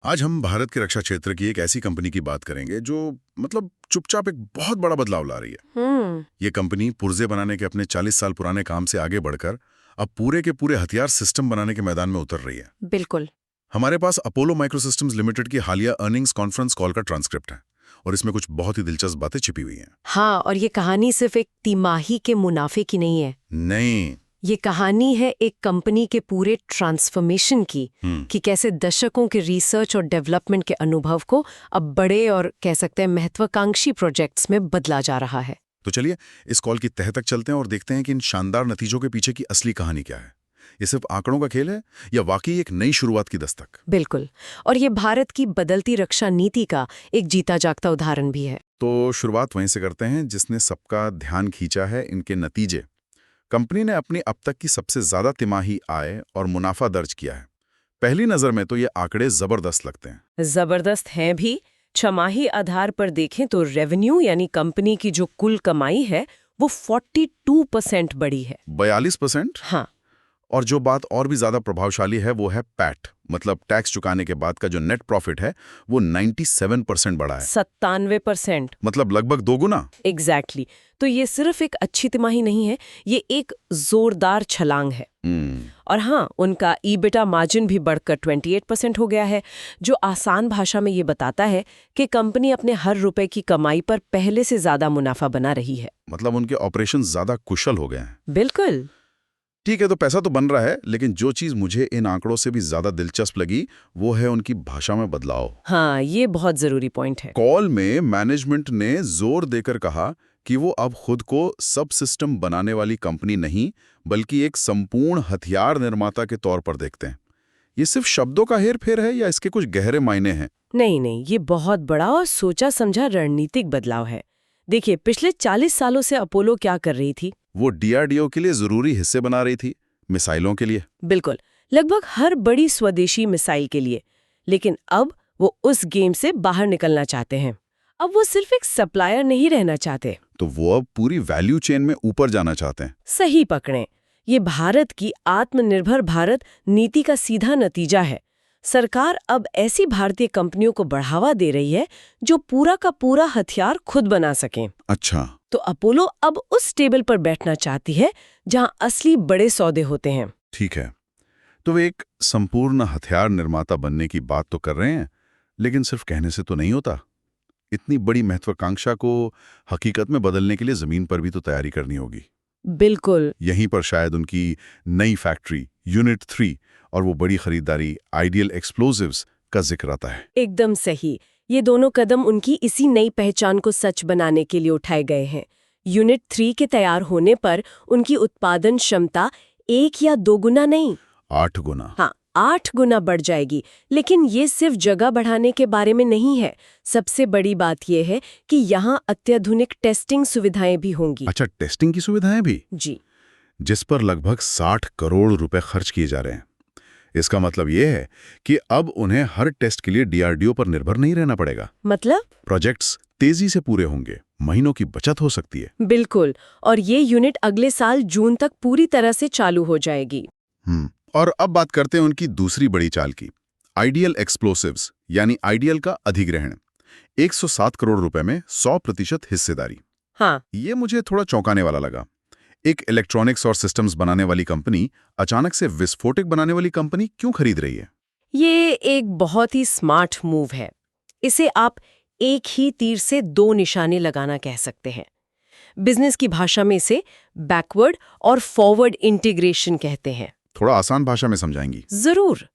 आज हम भारत के रक्षा क्षेत्र की एक ऐसी कंपनी की बात करेंगे जो चुपचाप एक बहुत बड़ा बदलाव ला रही है। ये कंपनी पुर्जे बनाने के अपने 40 साल पुराने काम से आगे बढ़कर अब पूरे के पूरे हथियार सिस्टम बनाने के मैदान में उतर रही है। बिल्कुल। हमारे पास अपोलो माइक्रोसिस्टम्स लिमिटेड की हालिया अर्निंग्स कॉन्फ्रेंस कॉल का ट्रांसक्रिप्ट है और इसमें कुछ बहुत ही दिलचस्प बातें छिपी हुई हैं। हाँ, और ये कहानी सिर्फ एक तिमाही के मुनाफे की नहीं है। नहीं, ये कहानी है एक कंपनी के पूरे ट्रांसफॉर्मेशन की कि कैसे दशकों के रिसर्च और डेवलपमेंट के अनुभव को अब बड़े और कह सकते हैं महत्वाकांक्षी प्रोजेक्ट्स में बदला जा रहा है। तो चलिए इस कॉल की तह तक चलते हैं और देखते हैं कि इन शानदार नतीजों के पीछे की असली कहानी क्या है। ये सिर्फ आंकड़ों का खेल है या वाकई एक नई शुरुआत की दस्तक? बिल्कुल, और ये भारत की बदलती रक्षा नीति का एक जीता जागता उदाहरण भी है। तो शुरुआत वहीं से करते हैं जिसने सबका ध्यान खींचा है, इनके नतीजे। कंपनी ने अपनी अब तक की सबसे ज्यादा तिमाही आय और मुनाफा दर्ज किया है। पहली नजर में तो ये आंकड़े जबरदस्त लगते हैं। जबरदस्त हैं भी। छमाही आधार पर देखें तो रेवेन्यू यानी कंपनी की जो कुल कमाई है वो 42% बढ़ी है। 42%? हाँ। और जो बात और भी ज्यादा प्रभावशाली है वो है पैट, मतलब टैक्स चुकाने के बाद का जो नेट प्रॉफिट है वो 97% बढ़ा है। 97%, मतलब लगभग 2 गुना। एग्जैक्टली। तो ये सिर्फ एक अच्छी तिमाही नहीं है, ये एक जोरदार छलांग है। और हाँ, उनका ईबिटा मार्जिन भी बढ़कर 28% हो गया है, जो आसान भाषा में ये बताता है कि कंपनी अपने हर रुपए की कमाई पर पहले से ज्यादा मुनाफा बना रही है। मतलब उनके ऑपरेशन ज्यादा कुशल हो गए हैं। बिल्कुल। ठीक है, तो पैसा तो बन रहा है, लेकिन जो चीज मुझे इन आंकड़ों से भी ज्यादा दिलचस्प लगी वो है उनकी भाषा में बदलाव। हाँ, ये बहुत जरूरी पॉइंट है। कॉल में मैनेजमेंट ने जोर देकर कहा कि वो अब खुद को सब सिस्टम बनाने वाली कंपनी नहीं बल्कि एक संपूर्ण हथियार निर्माता के तौर पर देखते हैं। ये सिर्फ शब्दों का हेरफेर है या इसके कुछ गहरे मायने हैं? नहीं नहीं, ये बहुत बड़ा और सोचा समझा रणनीतिक बदलाव है। देखिए, पिछले 40 सालों से अपोलो क्या कर रही थी? वो डीआरडीओ के लिए जरूरी हिस्से बना रही थी, मिसाइलों के लिए। बिल्कुल, लगभग हर बड़ी स्वदेशी मिसाइल के लिए। लेकिन अब वो उस गेम से बाहर निकलना चाहते हैं। अब वो सिर्फ एक सप्लायर नहीं रहना चाहते। तो वो अब पूरी वैल्यू चेन में ऊपर जाना चाहते हैं। सही पकड़ें, ये भारत की आत्मनिर्भर भारत नीति का सीधा नतीजा है। सरकार अब ऐसी भारतीय कंपनियों को बढ़ावा दे रही है जो पूरा का पूरा हथियार खुद बना सकें। अच्छा। तो अपोलो अब उस टेबल पर बैठना चाहती है जहां असली बड़े सौदे होते हैं। ठीक है, तो वे एक संपूर्ण हथियार निर्माता बनने की बात तो कर रहे हैं, लेकिन सिर्फ कहने से तो नहीं होता। इतनी बड़ी महत्वाकांक्षा को हकीकत में बदलने के लिए जमीन पर भी तो तैयारी करनी होगी। बिल्कुल। यहीं पर शायद उनकी नई फैक्ट्री यूनिट 3 और वो बड़ी खरीदारी आइडियल एक्सप्लोजिव्स का जिक्र आता है। एकदम सही। ये दोनों कदम उनकी इसी नई पहचान को सच बनाने के लिए उठाए गए हैं। यूनिट 3 के तैयार होने पर उनकी उत्पादन क्षमता 1 या 2 गुना नहीं, 8 गुना। हाँ, 8 गुना बढ़ जाएगी। लेकिन ये सिर्फ जगह बढ़ाने के बारे में नहीं है। सबसे बड़ी बात यह है कि यहाँ अत्याधुनिक टेस्टिंग सुविधाएं भी होंगी। अच्छा, टेस्टिंग की सुविधाएं भी? जी। जिस पर लगभग 60 करोड़ रुपए खर्च किए जा रहे हैं। इसका मतलब यह है कि अब उन्हें हर टेस्ट के लिए डीआरडीओ पर निर्भर नहीं रहना पड़ेगा। मतलब प्रोजेक्ट्स तेजी से पूरे होंगे, महीनों की बचत हो सकती है। बिल्कुल, और ये यूनिट अगले साल जून तक पूरी तरह से चालू हो जाएगी। और अब बात करते हैं उनकी दूसरी बड़ी चाल की, आइडियल एक्सप्लोसिव्स यानी आइडियल का अधिग्रहण। 107 करोड़ रुपए में 100% हिस्सेदारी। हाँ, ये मुझे थोड़ा चौंकाने वाला लगा। एक इलेक्ट्रॉनिक्स और सिस्टम्स बनाने वाली कंपनी अचानक से विस्फोटक बनाने वाली कंपनी क्यों खरीद रही है? ये एक बहुत ही स्मार्ट मूव है। इसे आप एक ही तीर से 2 निशाने लगाना कह सकते हैं। बिजनेस की भाषा में इसे बैकवर्ड और फॉरवर्ड इंटीग्रेशन कहते हैं। थोड़ा आसान भाषा में समझाएंगी? जरूर।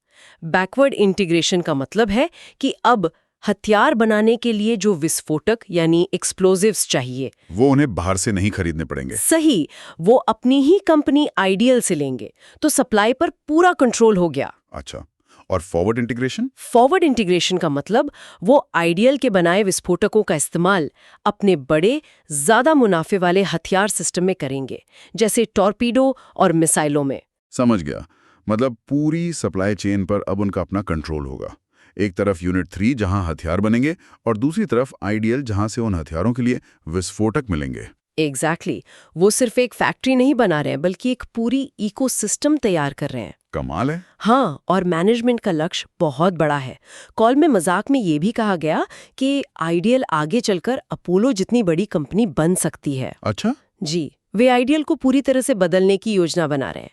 बैकवर्ड इंटीग्रेशन का मतलब है कि अब हथियार बनाने के लिए जो विस्फोटक यानी एक्सप्लोजिव्स चाहिए वो उन्हें बाहर से नहीं खरीदने पड़ेंगे। सही, वो अपनी ही कंपनी आइडियल से लेंगे, तो सप्लाई पर पूरा कंट्रोल हो गया। अच्छा, और फॉरवर्ड इंटीग्रेशन? फॉरवर्ड इंटीग्रेशन का मतलब वो आइडियल के बनाए विस्फोटकों का इस्तेमाल अपने बड़े ज्यादा मुनाफे वाले हथियार सिस्टम में करेंगे, जैसे टॉर्पीडो और मिसाइलों में। समझ गया, मतलब पूरी सप्लाई चेन पर अब उनका अपना कंट्रोल होगा। एक तरफ यूनिट 3 जहां हथियार बनेंगे और दूसरी तरफ आइडियल जहां से उन हथियारों के लिए विस्फोटक मिलेंगे। एग्जैक्टली वो सिर्फ एक फैक्ट्री नहीं बना रहे हैं बल्कि एक पूरी इकोसिस्टम तैयार कर रहे हैं। कमाल है। हाँ, और मैनेजमेंट का लक्ष्य बहुत बड़ा है। कॉल में मजाक में ये भी कहा गया कि आइडियल आगे चलकर अपोलो जितनी बड़ी कंपनी बन सकती है। अच्छा। जी, वे आइडियल को पूरी तरह से बदलने की योजना बना रहे हैं।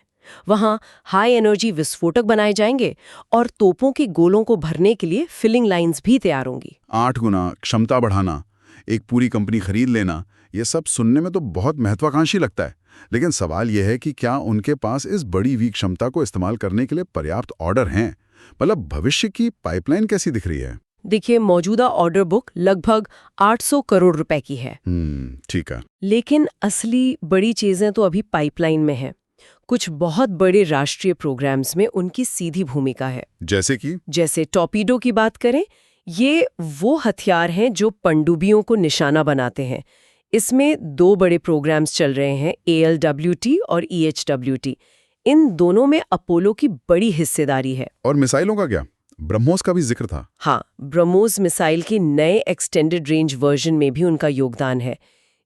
वहाँ हाई एनर्जी विस्फोटक बनाए जाएंगे और तोपों की गोलों को भरने के लिए फिलिंग लाइंस भी तैयार होंगी। 8 गुना क्षमता बढ़ाना, एक पूरी कंपनी खरीद लेना, ये सब सुनने में तो बहुत महत्वाकांक्षी लगता है। लेकिन सवाल यह है कि क्या उनके पास इस बड़ी हुई क्षमता को इस्तेमाल करने के लिए पर्याप्त ऑर्डर हैं? मतलब भविष्य की पाइपलाइन कैसी दिख रही है? देखिए, मौजूदा ऑर्डर बुक लगभग 800 करोड़ रुपए की है। ठीक है। लेकिन असली बड़ी चीजें तो अभी पाइपलाइन में है। कुछ बहुत बड़े राष्ट्रीय प्रोग्राम्स में उनकी सीधी भूमिका है। जैसे टॉर्पीडो की बात करें, ये वो हथियार हैं जो पनडुब्बियों को निशाना बनाते हैं। इसमें 2 बड़े प्रोग्राम्स चल रहे हैं, ALWT और EHWT। इन दोनों में अपोलो की बड़ी हिस्सेदारी है। और मिसाइलों का क्या? ब्रह्मोस का भी जिक्र था। हाँ, ब्रह्मोस मिसाइल के नए एक्सटेंडेड रेंज वर्जन में भी उनका योगदान है।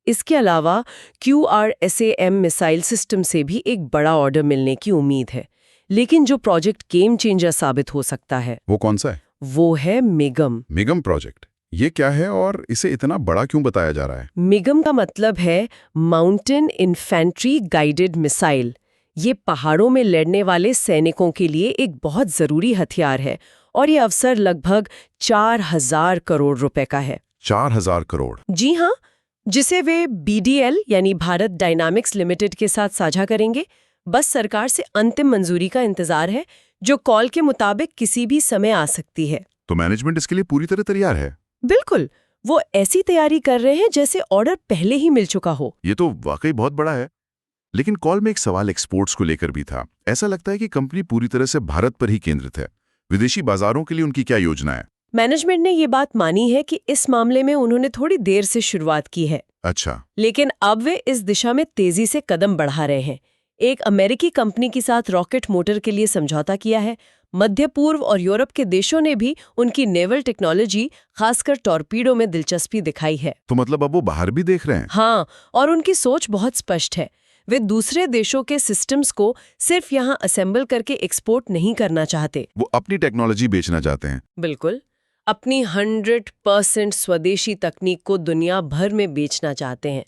इसके अलावा QRSAM मिसाइल सिस्टम से भी एक बड़ा ऑर्डर मिलने की उम्मीद है। लेकिन जो प्रोजेक्ट गेम चेंजर साबित हो सकता है, वो कौन सा है? वो है मिगम प्रोजेक्ट। ये क्या है और इसे इतना बड़ा क्यों बताया जा रहा है? मिगम का मतलब है माउंटेन इन्फेंट्री गाइडेड मिसाइल। ये पहाड़ों में लड़ने वाले सैनिकों के लिए एक बहुत जरूरी हथियार है और ये अवसर लगभग 4000 करोड़ रुपए का है। 4000 करोड़? जी हाँ, जिसे वे BDL यानी भारत डायनामिक्स लिमिटेड के साथ साझा करेंगे। बस सरकार से अंतिम मंजूरी का इंतजार है, जो कॉल के मुताबिक किसी भी समय आ सकती है। तो मैनेजमेंट इसके लिए पूरी तरह तैयार है? बिल्कुल, वो ऐसी तैयारी कर रहे हैं जैसे ऑर्डर पहले ही मिल चुका हो। ये तो वाकई बहुत बड़ा है। लेकिन कॉल में एक सवाल एक्सपोर्ट्स को लेकर भी था। ऐसा लगता है कि कंपनी पूरी तरह से भारत पर ही केंद्रित है। विदेशी बाजारों के लिए उनकी क्या योजना है? मैनेजमेंट ने ये बात मानी है कि इस मामले में उन्होंने थोड़ी देर से शुरुआत की है। अच्छा। लेकिन अब वे इस दिशा में तेजी से कदम बढ़ा रहे हैं। एक अमेरिकी कंपनी के साथ रॉकेट मोटर के लिए समझौता किया है। मध्य पूर्व और यूरोप के देशों ने भी उनकी नेवल टेक्नोलॉजी, खासकर टॉर्पीडो में दिलचस्पी दिखाई है। तो मतलब अब वो बाहर भी देख रहे हैं? हाँ, और उनकी सोच बहुत स्पष्ट है। वे दूसरे देशों के सिस्टम्स को सिर्फ यहाँ असेंबल करके एक्सपोर्ट नहीं करना चाहते। वो अपनी टेक्नोलॉजी बेचना चाहते हैं। बिल्कुल, अपनी 100% स्वदेशी तकनीक को दुनिया भर में बेचना चाहते हैं।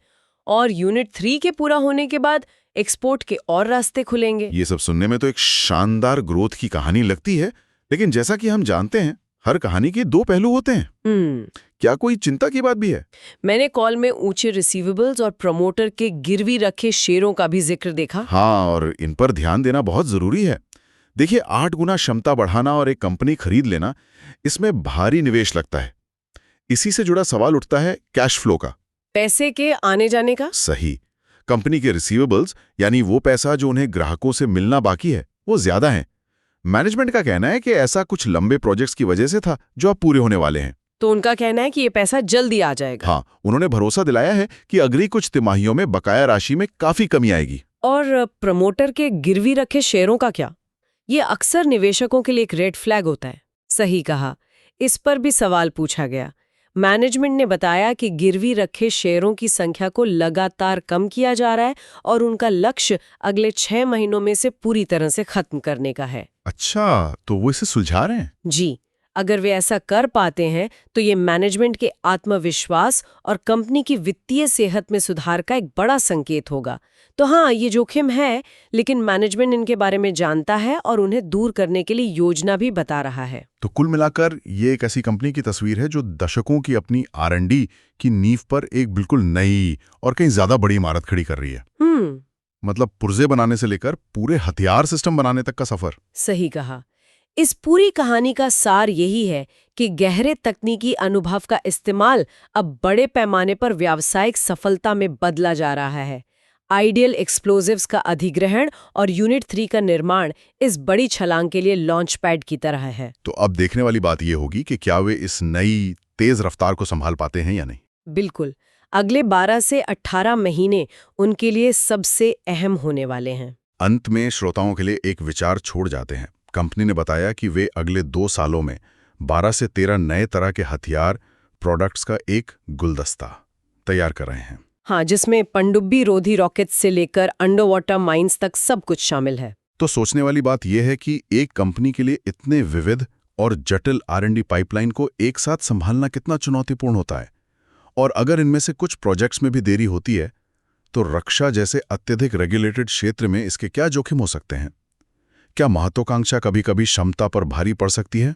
और यूनिट 3 के पूरा होने के बाद एक्सपोर्ट के और रास्ते खुलेंगे। ये सब सुनने में तो एक शानदार ग्रोथ की कहानी लगती है, लेकिन जैसा कि हम जानते हैं, हर कहानी के 2 पहलू होते हैं। क्या कोई चिंता की बात भी है? मैंने कॉल में ऊंचे रिसीवेबल्स और प्रमोटर के गिरवी रखे शेयरों का भी जिक्र देखा। हाँ, और इन पर ध्यान देना बहुत जरूरी है। देखिए, 8 गुना क्षमता बढ़ाना और एक कंपनी खरीद लेना, इसमें भारी निवेश लगता है। इसी से जुड़ा सवाल उठता है कैश फ्लो का, पैसे के आने जाने का। सही। कंपनी के रिसीवेबल्स, यानी वो पैसा जो उन्हें ग्राहकों से मिलना बाकी है, वो ज्यादा है। मैनेजमेंट का कहना है कि ऐसा कुछ लंबे प्रोजेक्ट्स की वजह से था जो अब पूरे होने वाले हैं। तो उनका कहना है कि ये पैसा जल्दी आ जाएगा। हाँ, उन्होंने भरोसा दिलाया है कि अगली कुछ तिमाहियों में बकाया राशि में काफी कमी आएगी। और प्रमोटर के गिरवी रखे शेयरों का क्या? ये अक्सर निवेशकों के लिए एक रेड फ्लैग होता है। सही कहा, इस पर भी सवाल पूछा गया। मैनेजमेंट ने बताया कि गिरवी रखे शेयरों की संख्या को लगातार कम किया जा रहा है और उनका लक्ष्य अगले 6 महीनों में से पूरी तरह से खत्म करने का है। अच्छा, तो वो इसे सुलझा रहे हैं? जी, अगर वे ऐसा कर पाते हैं तो ये मैनेजमेंट के आत्मविश्वास और कंपनी की वित्तीय सेहत में सुधार का एक बड़ा संकेत होगा। तो हाँ, ये जोखिम है, लेकिन मैनेजमेंट इनके बारे में जानता है और उन्हें दूर करने के लिए योजना भी बता रहा है। तो कुल मिलाकर ये एक ऐसी कंपनी की तस्वीर है जो दशकों की अपनी R&D की नींव पर एक बिल्कुल नई और कहीं ज्यादा बड़ी इमारत खड़ी कर रही है। मतलब पुर्जे बनाने से लेकर पूरे हथियार सिस्टम बनाने तक का सफर। सही कहा। इस पूरी कहानी का सार यही है कि गहरे तकनीकी अनुभव का इस्तेमाल अब बड़े पैमाने पर व्यावसायिक सफलता में बदला जा रहा है। आइडियल एक्सप्लोजिव्स का अधिग्रहण और यूनिट 3 का निर्माण इस बड़ी छलांग के लिए लॉन्च पैड की तरह है। तो अब देखने वाली बात यह होगी कि क्या वे इस नई तेज रफ्तार को संभाल पाते हैं या नहीं। बिल्कुल, अगले 12 से 18 महीने उनके लिए सबसे अहम होने वाले हैं। अंत में श्रोताओं के लिए एक विचार छोड़ जाते हैं। कंपनी ने बताया कि वे अगले 2 सालों में 12 से 13 नए तरह के हथियार प्रोडक्ट्स का एक गुलदस्ता तैयार कर रहे हैं। हाँ, जिसमें पनडुब्बी रोधी रॉकेट से लेकर अंडर वाटर माइंस तक सब कुछ शामिल है। तो सोचने वाली बात यह है कि एक कंपनी के लिए इतने विविध और जटिल R&D पाइपलाइन को एक साथ संभालना कितना चुनौतीपूर्ण होता है। और अगर इनमें से कुछ प्रोजेक्ट्स में भी देरी होती है, तो रक्षा जैसे अत्यधिक रेगुलेटेड क्षेत्र में इसके क्या जोखिम हो सकते हैं? क्या महत्वाकांक्षा कभी-कभी क्षमता पर भारी पड़ सकती है?